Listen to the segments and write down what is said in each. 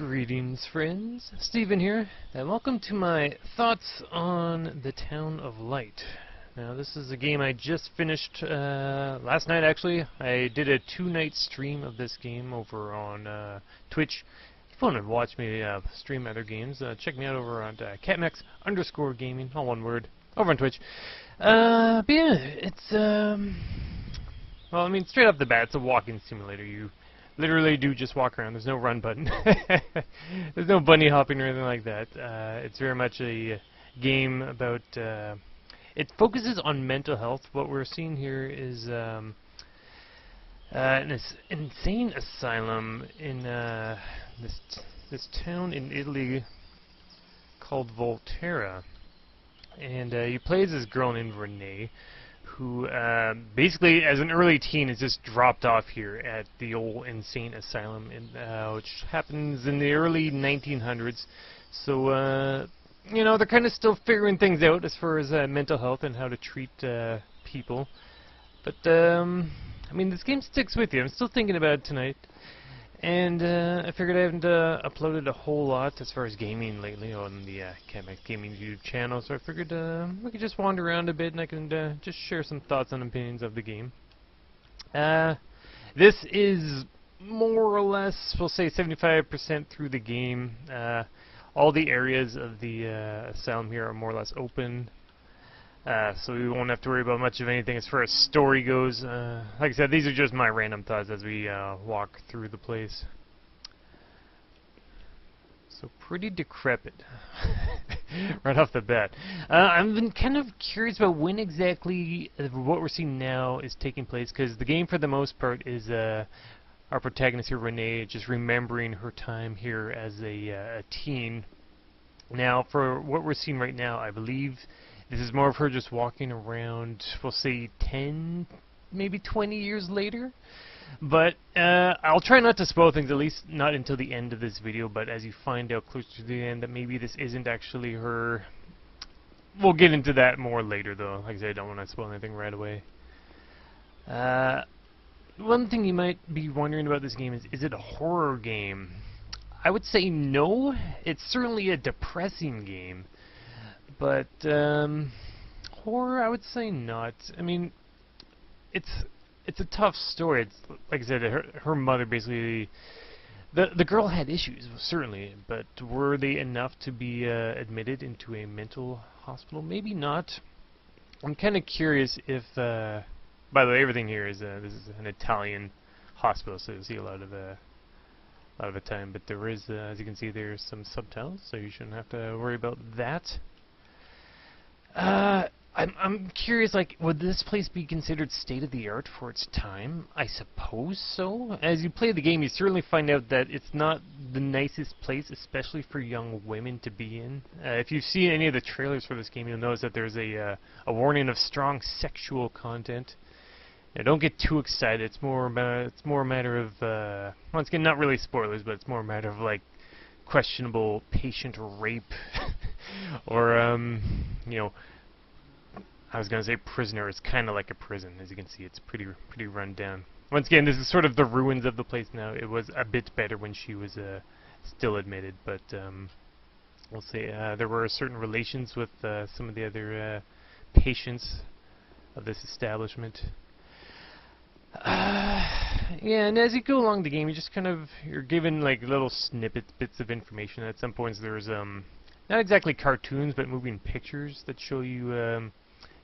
Greetings, friends. Steven here, and welcome to my thoughts on The Town of Light. Now, this is a game I just finished last night, actually. I did a 2-night stream of this game over on Twitch. If you want to watch me stream other games, check me out over on catmax_gaming, all one word, over on Twitch. But yeah, it's, well, I mean, straight off the bat, it's a walking simulator. You literally do just walk around. There's no run button. There's no bunny hopping or anything like that. It's very much a game about... it focuses on mental health. What we're seeing here is an insane asylum in this town in Italy called Volterra. And you play as this girl named Renee, who basically, as an early teen, is just dropped off here at the old insane asylum, which happens in the early 1900s. So, you know, they're kind of still figuring things out as far as mental health and how to treat people. But, I mean, this game sticks with you. I'm still thinking about it tonight. And I figured I haven't uploaded a whole lot as far as gaming lately on the catmax Gaming YouTube channel, so I figured we could just wander around a bit and I can just share some thoughts and opinions of the game. This is more or less, we'll say 75% through the game. All the areas of the asylum here are more or less open. So we won't have to worry about much of anything as far as story goes. Like I said, these are just my random thoughts as we walk through the place. So pretty decrepit, right off the bat. I've been kind of curious about when exactly what we're seeing now is taking place, because the game for the most part is our protagonist here, Renee, just remembering her time here as a teen. Now, for what we're seeing right now, I believe this is more of her just walking around, we'll say 10, maybe 20 years later. But I'll try not to spoil things, at least not until the end of this video, but as you find out closer to the end that maybe this isn't actually her. We'll get into that more later, though. Like I said, I don't want to spoil anything right away. One thing you might be wondering about this game is it a horror game? I would say no. It's certainly a depressing game. But horror, I would say not. I mean, it's a tough story. It's like I said, her mother basically, the girl had issues, certainly, but were they enough to be admitted into a mental hospital? Maybe not. I'm kind of curious if. By the way, everything here is this is an Italian hospital, so you'll see a lot of the time. But there is, as you can see, there's some subtitles, so you shouldn't have to worry about that. I'm curious, like, would this place be considered state-of-the-art for its time? I suppose so. As you play the game, you certainly find out that it's not the nicest place, especially for young women to be in. If you've seen any of the trailers for this game, you'll notice that there's a warning of strong sexual content. Now, don't get too excited. It's more a matter of, once again, not really spoilers, but it's more a matter of, like, questionable patient rape, or, you know, I was going to say prisoner. It's kind of like a prison. As you can see, it's pretty run down. Once again, this is sort of the ruins of the place now. It was a bit better when she was still admitted, but we'll say there were certain relations with some of the other patients of this establishment. Yeah, and as you go along the game, you just you're given like little snippets, bits of information. At some points, there's not exactly cartoons, but moving pictures that show you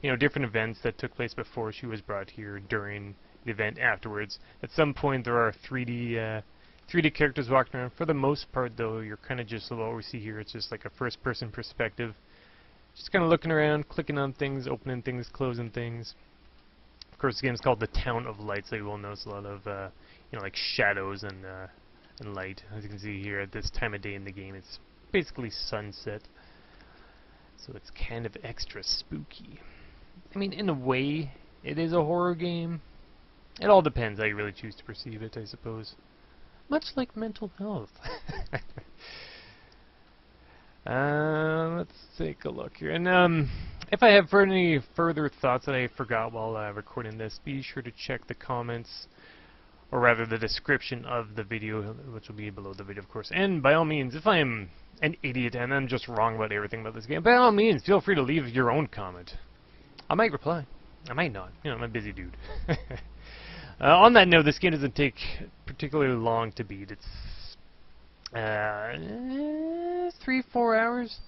you know, different events that took place before she was brought here, during the event, afterwards. At some point, there are 3D characters walking around. For the most part, though, you're kind of just what we see here. It's just like a first-person perspective, just kind of looking around, clicking on things, opening things, closing things. Of course, the game's called The Town of Light, so you will notice a lot of you know, like shadows and light. As you can see here, at this time of day in the game, it's basically sunset, so it's kind of extra spooky. I mean, in a way, it is a horror game. It all depends how you really choose to perceive it, I suppose. Much like mental health. Let's take a look here. And if I have any further thoughts that I forgot while recording this, be sure to check the comments or rather the description of the video, which will be below the video, of course. And by all means, if I am an idiot and I'm just wrong about everything about this game, by all means, feel free to leave your own comment. I might reply. I might not. You know, I'm a busy dude. On that note, this game doesn't take particularly long to beat. It's 3-4 hours.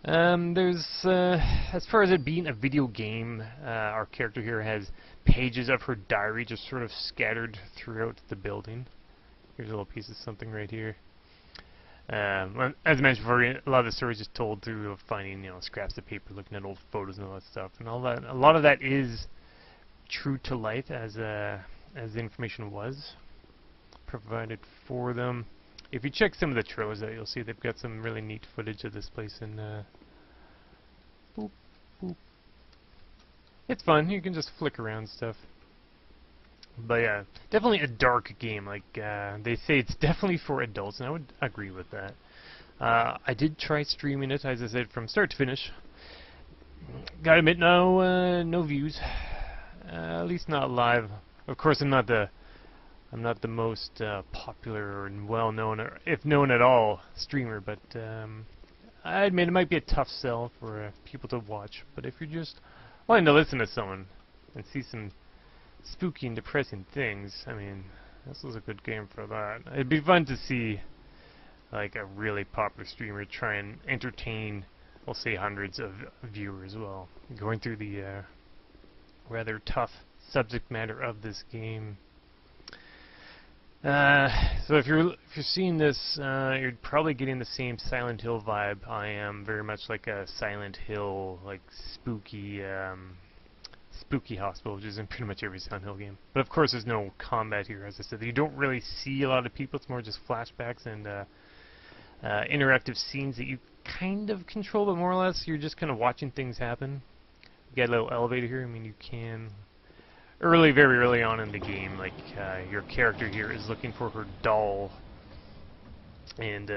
There's, as far as it being a video game, our character here has pages of her diary just sort of scattered throughout the building. Here's a little piece of something right here. As I mentioned before, a lot of the story is just told through finding, you know, scraps of paper, looking at old photos and all that stuff, and all that. A lot of that is true to life, as the information was provided for them. If you check some of the trailers out, you'll see they've got some really neat footage of this place, and boop, boop. It's fun. You can just flick around stuff. But yeah, definitely a dark game. Like they say, it's definitely for adults, and I would agree with that. I did try streaming it, as I said, from start to finish. Gotta admit, no views. At least not live. Of course, I'm not the most popular or well-known, or if known at all, streamer. But I admit it might be a tough sell for people to watch. But if you're just wanting to listen to someone and see some spooky and depressing things, I mean, this was a good game for that. It'd be fun to see like a really popular streamer try and entertain, we'll say, hundreds of viewers while going through the rather tough subject matter of this game. So if you're seeing this, you're probably getting the same Silent Hill vibe. I am very much like a Silent Hill, like spooky hospital, which is in pretty much every Silent Hill game. But of course, there's no combat here, as I said. You don't really see a lot of people. It's more just flashbacks and interactive scenes that you kind of control, but more or less you're just kind of watching things happen. You got a little elevator here. I mean, you can very early on in the game, like your character here is looking for her doll, and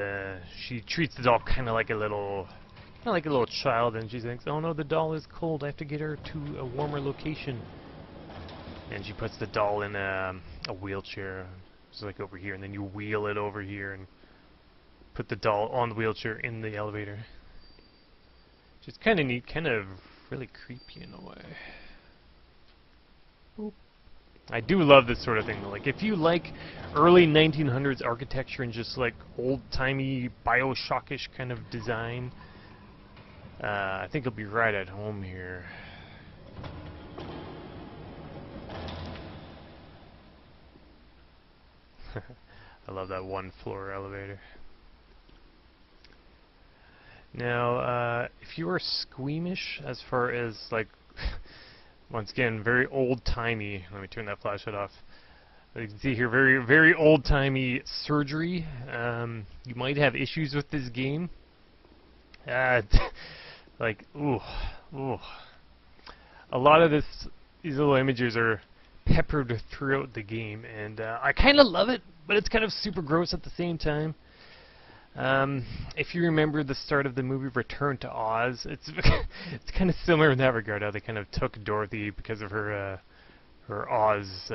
she treats the doll kind of like a little child, and she thinks, oh no, the doll is cold, I have to get her to a warmer location. And she puts the doll in a wheelchair, just like over here, and then you wheel it over here and put the doll on the wheelchair in the elevator. Which is kind of neat, kind of really creepy in a way. Boop. I do love this sort of thing though. Like, if you like early 1900s architecture and just like old-timey Bioshock-ish kind of design, I think you'll be right at home here. I love that one-floor elevator. Now, if you are squeamish as far as, like, once again, very old-timey, let me turn that flashlight off. You can see here, very old-timey surgery. You might have issues with this game. Like, ooh. A lot of these little images are peppered throughout the game, and I kind of love it, but it's kind of super gross at the same time. If you remember the start of the movie Return to Oz, it's kind of similar in that regard, how they kind of took Dorothy because of her Oz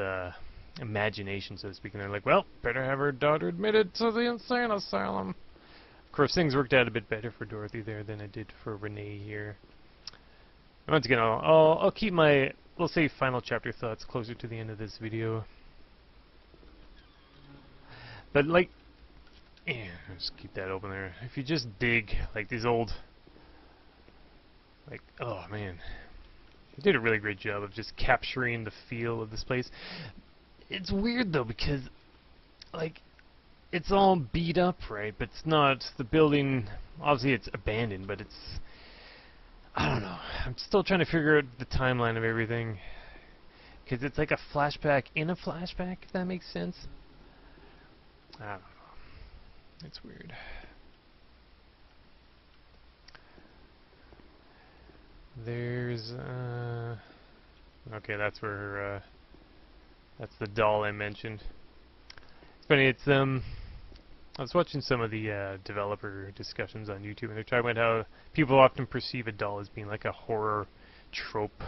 imagination, so to speak, and they're like, well, better have her daughter admitted to the insane asylum. Of course, things worked out a bit better for Dorothy there than it did for Renee here. Once again, I'll keep my, we'll say, final chapter thoughts closer to the end of this video. But like, yeah, just keep that open there. If you just dig like these old, like, oh man, they did a really great job of just capturing the feel of this place. It's weird though, because like, it's all beat up, right? But it's not, the building, obviously it's abandoned, but it's, I don't know, I'm still trying to figure out the timeline of everything, because it's like a flashback in a flashback, if that makes sense. I don't know. It's weird. There's, okay, that's where her, that's the doll I mentioned. It's funny, it's, I was watching some of the developer discussions on YouTube, and they're talking about how people often perceive a doll as being like a horror trope.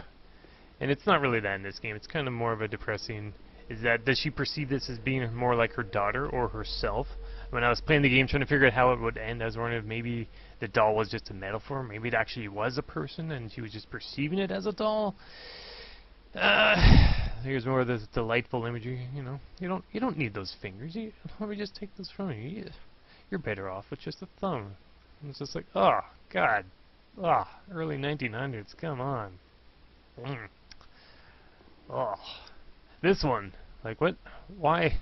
And it's not really that in this game. It's kind of more of a depressing is that does she perceive this as being more like her daughter or herself? When I was playing the game trying to figure out how it would end, I was wondering if maybe the doll was just a metaphor, maybe it actually was a person and she was just perceiving it as a doll. Here's more of this delightful imagery, you know. You don't need those fingers. Let me just take those from you. You're better off with just a thumb. And it's just like, oh God, early 1900s. Come on. Oh, this one. Like what? Why?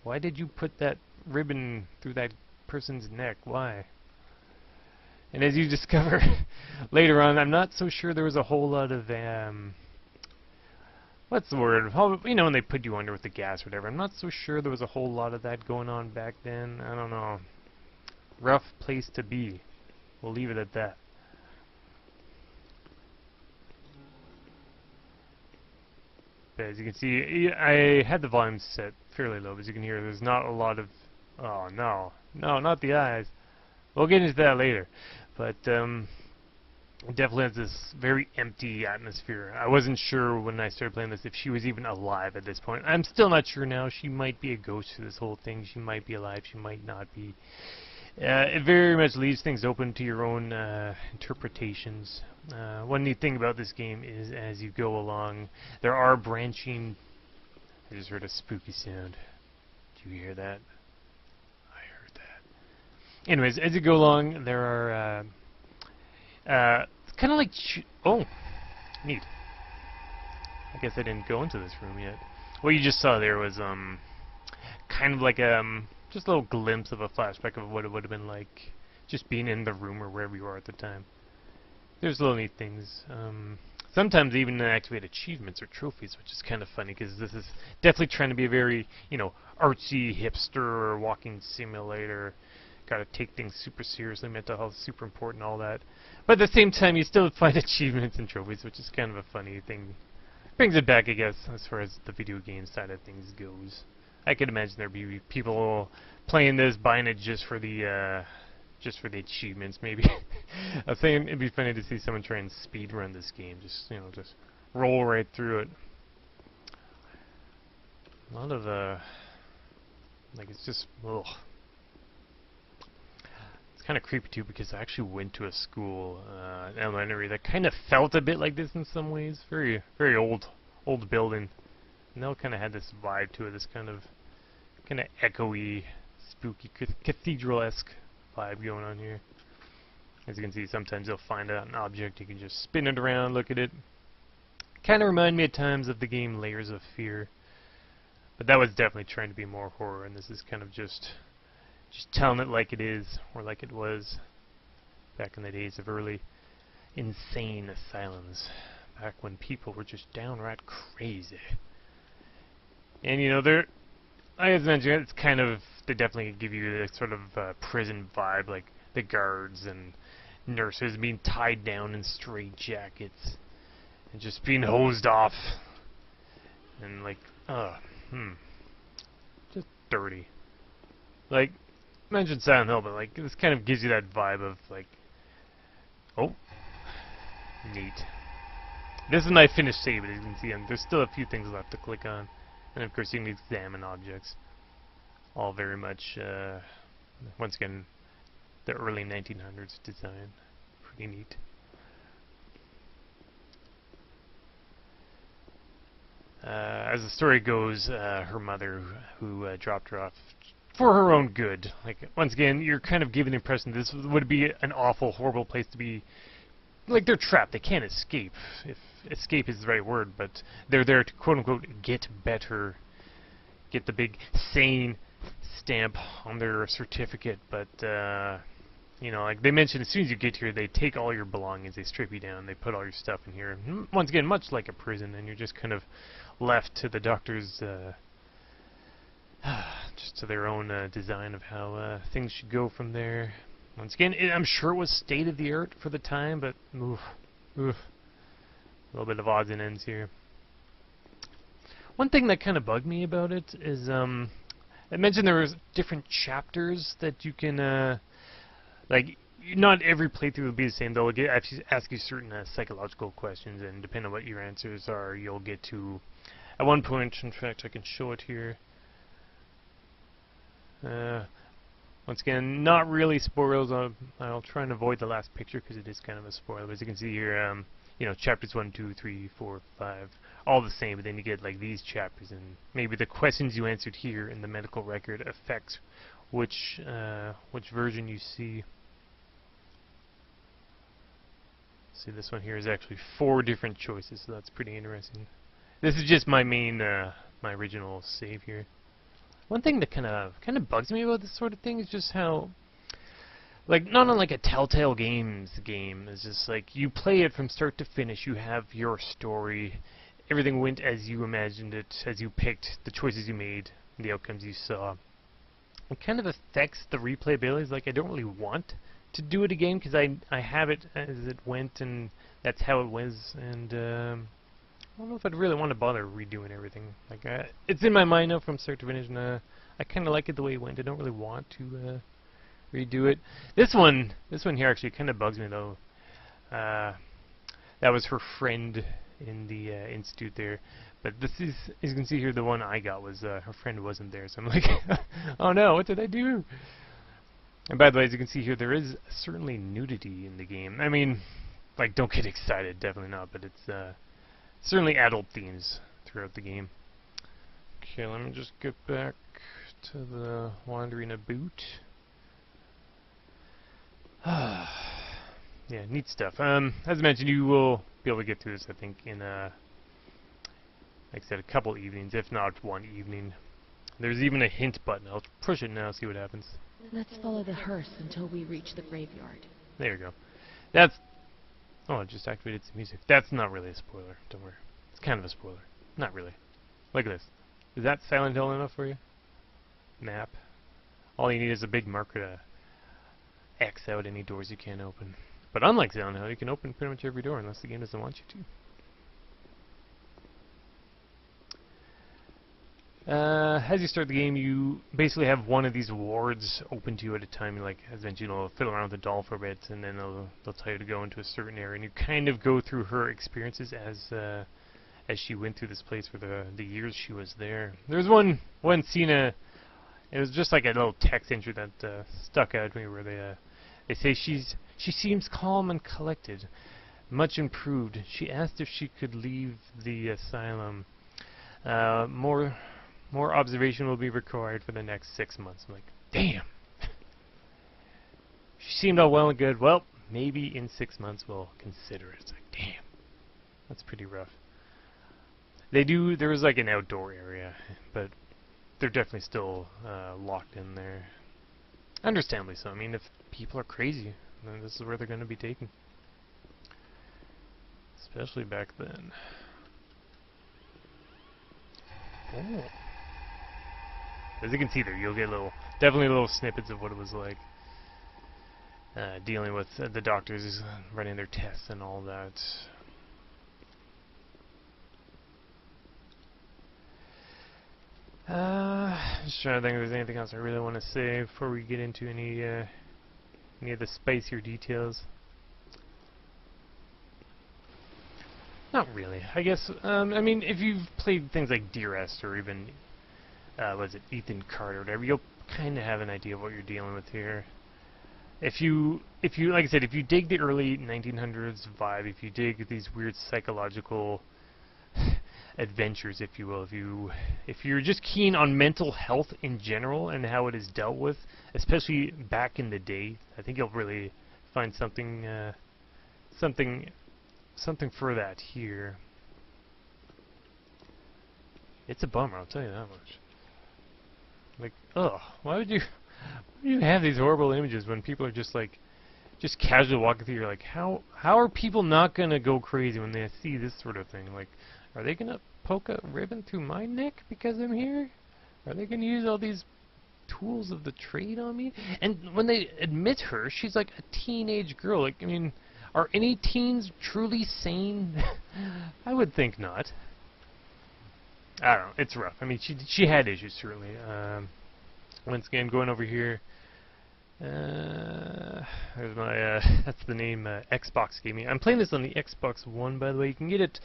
Why did you put that ribbon through that person's neck? Why? And as you discover later on, I'm not so sure there was a whole lot of what's the word? You know, when they put you under with the gas or whatever. I'm not so sure there was a whole lot of that going on back then. I don't know. Rough place to be. We'll leave it at that. But as you can see, I had the volume set fairly low. As you can hear, there's not a lot of... Oh, no. No, not the eyes. We'll get into that later. But, it definitely has this very empty atmosphere. I wasn't sure when I started playing this if she was even alive at this point. I'm still not sure now. She might be a ghost through this whole thing. She might be alive. She might not be. It very much leaves things open to your own interpretations. One neat thing about this game is as you go along, there are branching... I just heard a spooky sound. Did you hear that? I heard that. Anyways, as you go along, there are... it's kind of like... oh, neat. I guess I didn't go into this room yet. What you just saw there was kind of like just a little glimpse of a flashback of what it would have been like just being in the room or wherever you are at the time. There's little neat things. Sometimes even activate achievements or trophies, which is kind of funny because this is definitely trying to be a very, you know, artsy hipster walking simulator. Gotta take things super seriously, mental health super important, all that. But at the same time, you still find achievements and trophies, which is kind of a funny thing. Brings it back, I guess, as far as the video game side of things goes. I could imagine there'd be people playing this, buying it just for the achievements, maybe. I was saying it'd be funny to see someone try and speed run this game, just just roll right through it. A lot of like it's just ugh. It's kind of creepy too because I actually went to a school, elementary, that kind of felt a bit like this in some ways. Very, very old building. And they kind of had this vibe to it, this kind of echoey, spooky, cathedral-esque vibe going on here. As you can see, sometimes you'll find an object, you can just spin it around, look at it. Kind of remind me at times of the game Layers of Fear. But that was definitely trying to be more horror, and this is kind of just telling it like it is, or like it was back in the days of early insane asylums, back when people were just downright crazy. And as mentioned, it's kind of, they definitely give you this sort of prison vibe, like the guards and nurses being tied down in straitjackets and just being hosed off and like, just dirty. Like, mentioned Silent Hill, but like this kind of gives you that vibe of like, oh, neat. This is my finished save, as you can see, and there's still a few things left to click on. And of course you can examine objects. All very much, once again, the early 1900s design. Pretty neat. As the story goes, her mother, who dropped her off for her own good. Like, once again, you're kind of giving the impression this would be an awful, horrible place to be. Like, they're trapped. They can't escape. If escape is the right word, but they're there to quote-unquote get better. Get the big sane stamp on their certificate, but like they mentioned, as soon as you get here, they take all your belongings, they strip you down, they put all your stuff in here. Once again, much like a prison, and you're just kind of left to the doctor's, just to their own design of how things should go from there. Once again, I'm sure it was state-of-the-art for the time, but oof, a little bit of odds and ends here. One thing that kind of bugged me about it is, I mentioned there was different chapters that you can, like, not every playthrough will be the same. They'll ask you certain psychological questions, and depending on what your answers are, you'll get to At one point, in fact, I can show it here. Once again, not really spoilers. I'll try and avoid the last picture because it is kind of a spoiler. As you can see here, you know, chapters 1, 2, 3, 4, 5, all the same, but then you get like these chapters, and maybe the questions you answered here in the medical record affects which version you see. See, this one here is actually 4 different choices, so that's pretty interesting. This is just my main, my original save here. One thing that kind of bugs me about this sort of thing is just how, like, not unlike a Telltale Games game, is just like you play it from start to finish. You have your story. Everything went as you imagined it, as you picked, the choices you made, and the outcomes you saw. It kind of affects the replayability. Like, I don't really want to do it again because I have it as it went, and that's how it was. And I don't know if I'd really want to bother redoing everything. Like, it's in my mind now from start to finish, and I kind of like it the way it went. I don't really want to redo it. This one here actually kind of bugs me though. That was her friend in the institute there, but this is, as you can see here, the one I got was her friend wasn't there, so I'm like, oh no, what did I do? And by the way, as you can see here, there is certainly nudity in the game. I mean, like, don't get excited, definitely not, but it's certainly adult themes throughout the game. Okay, let me just get back to the wandering about. Yeah, neat stuff. As mentioned, you will be able to get through this, I think, in like I said, a couple evenings, if not one evening. There's even a hint button. I'll push it now, see what happens. Let's follow the hearse until we reach the graveyard. There you go. That's... Oh, it just activated some music. That's not really a spoiler. Don't worry. It's kind of a spoiler. Not really. Look at this. Is that Silent Hill enough for you? Map. All you need is a big marker to X out any doors you can't open. But unlike Silent Hill, you can open pretty much every door unless the game doesn't want you to. As you start the game, you basically have one of these wards open to you at a time. You, like, as mentioned, you'll fiddle around with the doll for a bit, and then they'll tell you to go into a certain area, and you kind of go through her experiences as she went through this place for the years she was there. There's one scene, it was just like a little text entry that stuck out to me, where they say she seems calm and collected, much improved. She asked if she could leave the asylum. More observation will be required for the next 6 months. I'm like, damn. She seemed all well and good. Well, maybe in 6 months we'll consider it. It's like, damn. That's pretty rough. There was like an outdoor area, but they're definitely still locked in there. Understandably so. I mean, if people are crazy, then this is where they're going to be taken. Especially back then. Oh. As you can see there, you'll get definitely little snippets of what it was like dealing with the doctors running their tests and all that. Just trying to think if there's anything else I really want to say before we get into any of the spicier details. Not really. I guess, I mean, if you've played things like Dear Esther or even, was it Ethan Carter or whatever, you'll kind of have an idea of what you're dealing with here. If you, like I said, if you dig the early 1900s vibe, if you dig these weird psychological adventures, if you will, if you're just keen on mental health in general and how it is dealt with, especially back in the day, I think you'll really find something for that here. It's a bummer, I'll tell you that much. Like, ugh, why would you have these horrible images when people are just like, just casually walking through? You're like, how are people not gonna go crazy when they see this sort of thing? Like, are they gonna poke a ribbon through my neck because I'm here? Are they gonna use all these tools of the trade on me? And when they admit her, she's like a teenage girl. Like, I mean, are any teens truly sane? I would think not. I don't know. It's rough. I mean, she had issues, certainly. Once again, going over here, There's my, that's the name, Xbox Gaming. I'm playing this on the Xbox One, by the way. You can get it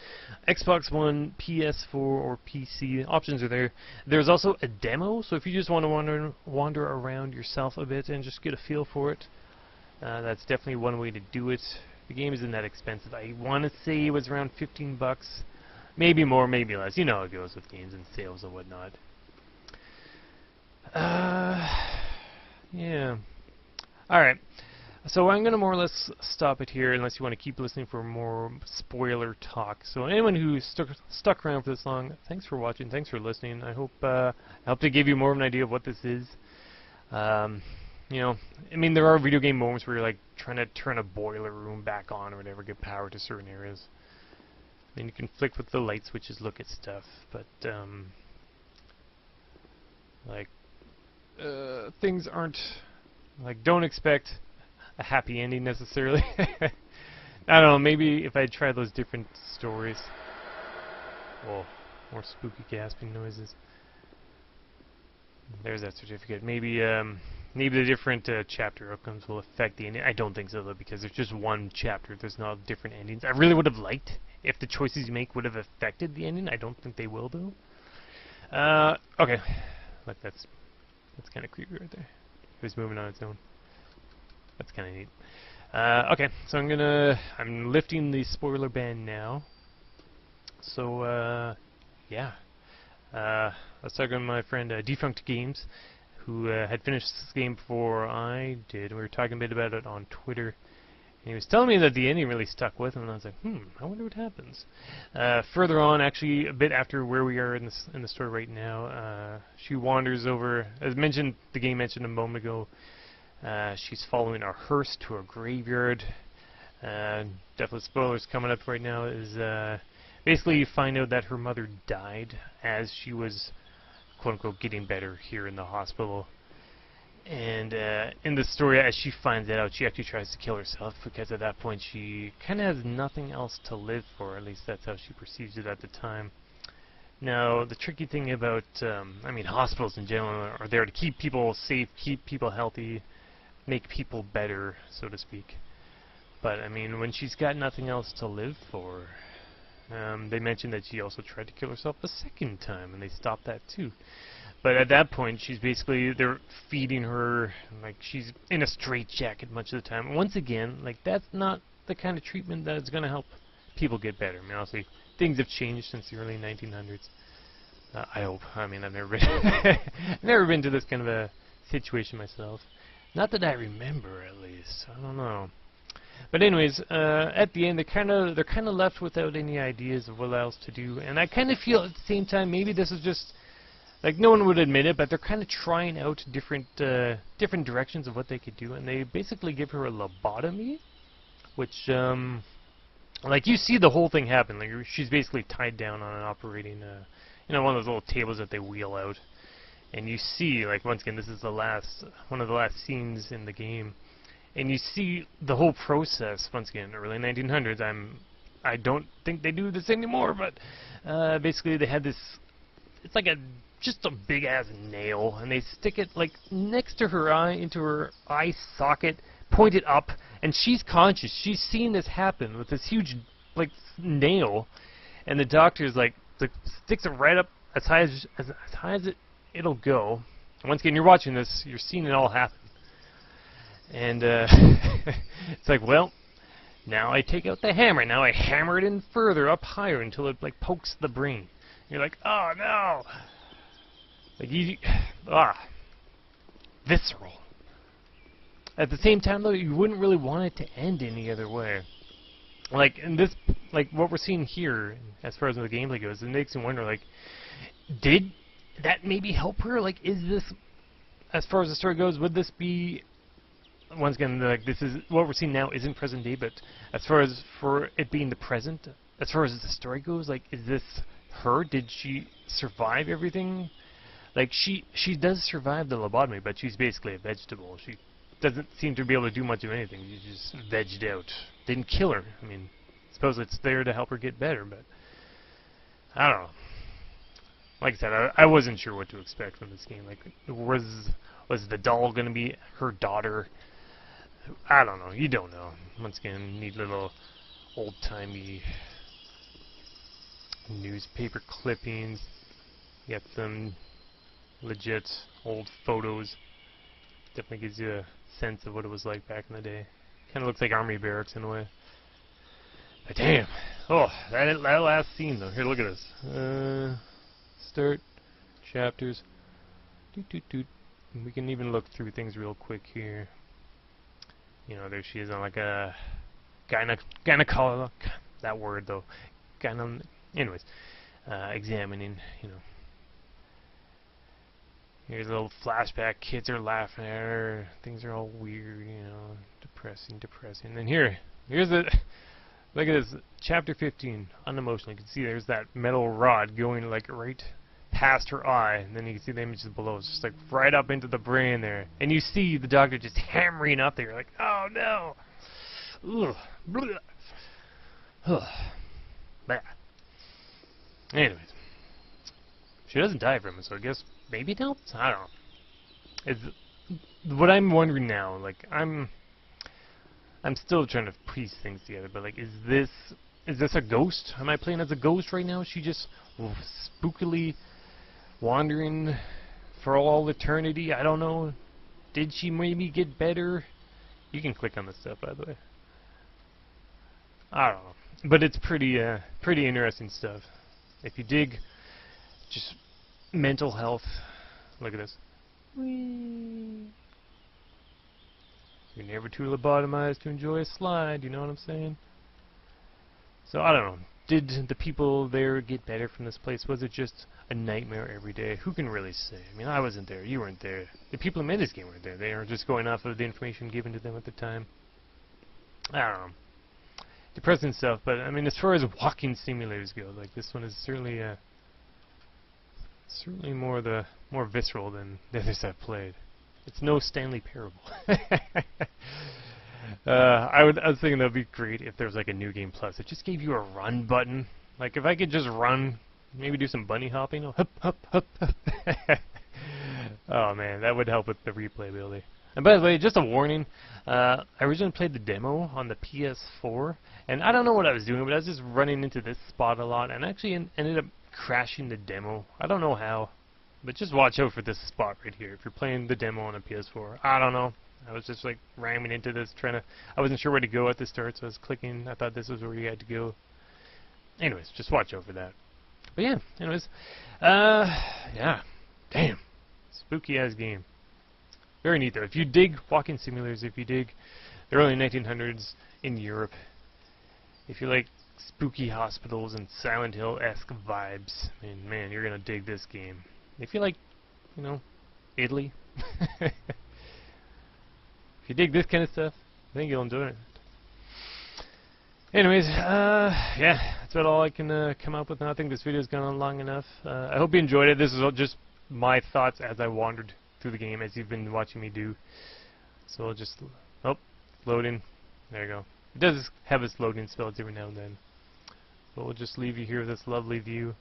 Xbox One, PS4, or PC. Options are there. There's also a demo, so if you just want to wander around yourself a bit and just get a feel for it, that's definitely one way to do it. The game isn't that expensive. I want to say it was around 15 bucks. Maybe more, maybe less. You know how it goes with games and sales and whatnot. Yeah. Alright, so I'm going to more or less stop it here unless you want to keep listening for more spoiler talk. So anyone who stuck around for this long, thanks for watching, thanks for listening. I hope to give you more of an idea of what this is. You know, I mean, there are video game moments where you're like trying to turn a boiler room back on or whatever, get power to certain areas. Then you can flick with the light switches, look at stuff, but like things aren't. Like, don't expect a happy ending necessarily. I don't know, maybe if I try those different stories. Whoa, more spooky gasping noises. There's that certificate. Maybe maybe the different chapter outcomes will affect the ending. I don't think so, though, because there's just one chapter. There's not different endings. I really would have liked if the choices you make would have affected the ending. I don't think they will, though. Okay. Like, that's kind of creepy right there. It's moving on its own. That's kind of neat. Okay, so I'm lifting the spoiler ban now. So, yeah. Let's talk to my friend Defunct Games, who had finished this game before I did. We were talking a bit about it on Twitter. And he was telling me that the ending really stuck with him, and I was like, I wonder what happens. Further on, actually, a bit after where we are in the story right now, she wanders over, as mentioned, the game mentioned a moment ago, she's following a hearse to a graveyard. Definitely spoilers coming up right now, is basically you find out that her mother died as she was, quote-unquote, getting better here in the hospital. And in the story, as she finds that out, she actually tries to kill herself because at that point she kind of has nothing else to live for. At least that's how she perceives it at the time. Now, the tricky thing about, I mean, hospitals in general are there to keep people safe, keep people healthy, make people better, so to speak. But, I mean, when she's got nothing else to live for, they mentioned that she also tried to kill herself a second time, and they stopped that too. But at that point, she's basically, they're feeding her, like, she's in a straitjacket much of the time. Once again, like, that's not the kind of treatment that is going to help people get better. I mean, honestly, things have changed since the early 1900s. I hope. I mean, I've never been, never been to this kind of a situation myself. Not that I remember, at least. I don't know. But anyways, at the end, they're kind of left without any ideas of what else to do. And I kind of feel at the same time, maybe this is just, like, no one would admit it, but they're kind of trying out different directions of what they could do, and they basically give her a lobotomy, which, like, you see the whole thing happen. Like, she's basically tied down on an operating, you know, one of those little tables that they wheel out, and you see, like, once again, this is one of the last scenes in the game, and you see the whole process. Once again, early 1900s. I don't think they do this anymore, but basically they had this. It's like just a big ass nail, and they stick it like next to her eye, into her eye socket, point it up, and she's conscious. She's seen this happen with this huge like nail, and the doctor's like sticks it right up as high as it'll go. And once again, you're watching this, you're seeing it all happen, and it's like, well, now I take out the hammer. Now I hammer it in further up higher until it like pokes the brain. You're like, oh no. Like, visceral. At the same time, though, you wouldn't really want it to end any other way. Like, in this, like, what we're seeing here, as far as the gameplay goes, it makes me wonder, like, did that maybe help her? Like, is this, as far as the story goes, would this be, once again, like, this is, what we're seeing now isn't present day, but as far as for it being the present, as far as the story goes, like, is this her? Did she survive everything? Like, she does survive the lobotomy, but she's basically a vegetable. She doesn't seem to be able to do much of anything. She's just vegged out. Didn't kill her. I mean, I suppose it's there to help her get better, but I don't know. Like I said, I wasn't sure what to expect from this game. Like, Was the doll gonna be her daughter? I don't know. You don't know. Once again, neat little old-timey newspaper clippings. You got some legit old photos. Definitely gives you a sense of what it was like back in the day. Kind of looks like army barracks in a way. But damn. Oh, that last scene though. Here, look at this. Start. Chapters. Doot, doot, doot. We can even look through things real quick here. You know, there she is on like a gynecology. That word though. Anyways, examining. You know. Here's a little flashback. Kids are laughing at her. Things are all weird. You know, depressing. And then here's the. Look at this. Chapter 15. Unemotional. You can see there's that metal rod going like right past her eye, and then you can see the images below. It's just like right up into the brain there, and you see the doctor just hammering up there. You're like, oh no. Ugh. Ugh. Bad. Anyways, she doesn't die from it, so I guess maybe it helps. I don't know. It's what I'm wondering now. Like I'm still trying to piece things together, but like, is this a ghost? Am I playing as a ghost right now? Is she just spookily wandering for all eternity? I don't know. Did she maybe get better? You can click on this stuff, by the way. I don't know, but it's pretty interesting stuff. If you dig just mental health, look at this. Whee! You're never too lobotomized to enjoy a slide, you know what I'm saying? So, I don't know. Did the people there get better from this place? Was it just a nightmare every day? Who can really say? I mean, I wasn't there. You weren't there. The people who made this game weren't there. They were just going off of the information given to them at the time. I don't know. Depressing stuff, but, I mean, as far as walking simulators go, like, this one is certainly more visceral than the others I've played. It's no Stanley Parable. I was thinking that'd be great if there was like a New Game Plus. It just gave you a run button. Like if I could just run, maybe do some bunny hopping. Hup, hup, hup, hup. Oh man, that would help with the replayability. And by the way, just a warning. I originally played the demo on the PS4, and I don't know what I was doing, but I was just running into this spot a lot, and actually ended up crashing the demo. I don't know how. But just watch out for this spot right here if you're playing the demo on a PS4. I don't know. I was just like ramming into this, I wasn't sure where to go at the start, so I was clicking. I thought this was where you had to go. Anyways, just watch out for that. But yeah, anyways. Yeah. Damn. Spooky ass game. Very neat though. If you dig walking simulators, if you dig the early 1900s in Europe, if you like spooky hospitals and Silent Hill-esque vibes, I mean, man, you're gonna dig this game. If you like, you know, Italy, if you dig this kind of stuff, I think you'll enjoy it. Anyways, yeah, that's about all I can come up with now. I think this video's gone on long enough. I hope you enjoyed it. This is all just my thoughts as I wandered through the game, as you've been watching me do. So I'll just, loading. There you go. It does have its loading spells every now and then. But we'll just leave you here with this lovely view.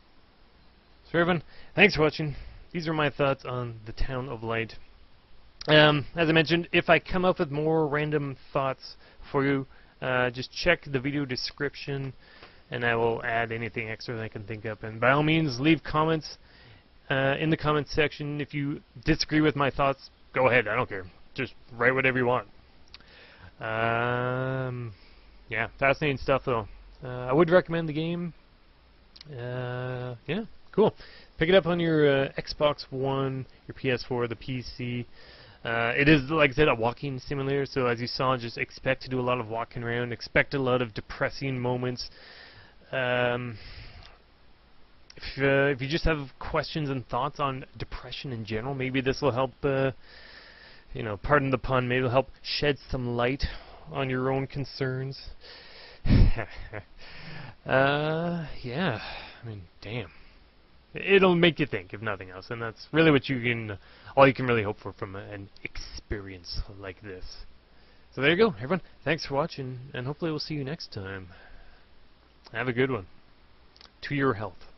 So everyone, thanks for watching. These are my thoughts on the Town of Light. As I mentioned, if I come up with more random thoughts for you, just check the video description, and I will add anything extra that I can think of. And by all means, leave comments in the comments section. If you disagree with my thoughts, go ahead. I don't care. Just write whatever you want. Yeah, fascinating stuff though. I would recommend the game. Yeah. Cool. Pick it up on your Xbox One, your PS4, the PC. It is, like I said, a walking simulator, so as you saw, just expect to do a lot of walking around, expect a lot of depressing moments. If you just have questions and thoughts on depression in general, maybe this will help, you know, pardon the pun, maybe it'll help shed some light on your own concerns. Yeah, I mean, damn. It'll make you think, if nothing else, and that's really what all you can really hope for from an experience like this. So there you go, everyone. Thanks for watching, and hopefully we'll see you next time. Have a good one. To your health.